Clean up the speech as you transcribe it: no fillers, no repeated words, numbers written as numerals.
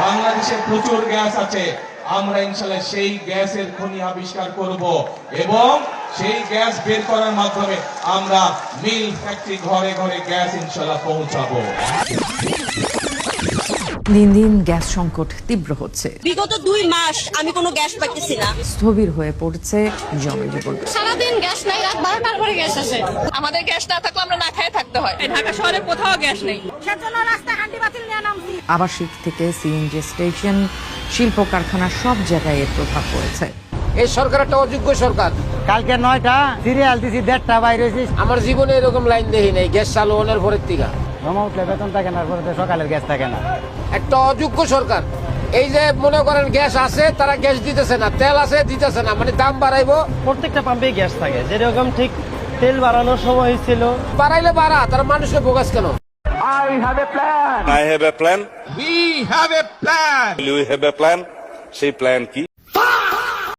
বাংলাদেশে প্রচুর গ্যাস আছে, আমরা ইনশাআল্লাহ সেই গ্যাসের খনি আবিষ্কার করব এবং সেই গ্যাস বের করার মাধ্যমে আমরা মিল ফ্যাক্টরি ঘরে ঘরে গ্যাস ইনশাআল্লাহ পৌঁছাবো। দিন দিন গ্যাস সংকট তীব্র হচ্ছে। বিগত 2 মাস আমি কোনো গ্যাস পাইতেছি না। স্থবির হয়ে পড়ছে জনজীবন। সারাদিন গ্যাস নাই, রাত 12টার পরে গ্যাস আসে। আমাদের গ্যাস না থাকলে আমরা না খেয়ে থাকতে হয়। ঢাকা শহরে কোথাও গ্যাস নেই। সেজন্য রাস্তায় হান্ডি বাতিল নিয়ে নামছি। আবাসিক থেকে সিএনজি স্টেশন, শিল্প কারখানা সব জায়গায় এর প্রভাব পড়েছে। এই সরকার একটা অযোগ্য সরকার। কালকে 9টা সিরিয়াল দিছি, 1:30টা বাইরে হয়েছি। আমার জীবনে এরকম লাইন দেখি নাই গ্যাস চালু হওয়ার পরের থেকে। জমা উঠলে বেতন থাকে না, পরে সকালের গ্যাস থাকে না। একটা অযোগ্য সরকার। এই যে মনে করেন গ্যাস আছে, তারা গ্যাস দিতেছে না, তেল আছে দিতেছে না, মানে দাম বাড়াইবো। প্রত্যেকটা পাম্পে গ্যাস থাকে, যেরকম ঠিক তেল বাড়ানোর সময় ছিল। বাড়াইলে বাড়া, তারা মানুষকে বোগাস কেন? I have a plan. We have a plan. We have a plan. You have a plan. সেই প্ল্যান কি?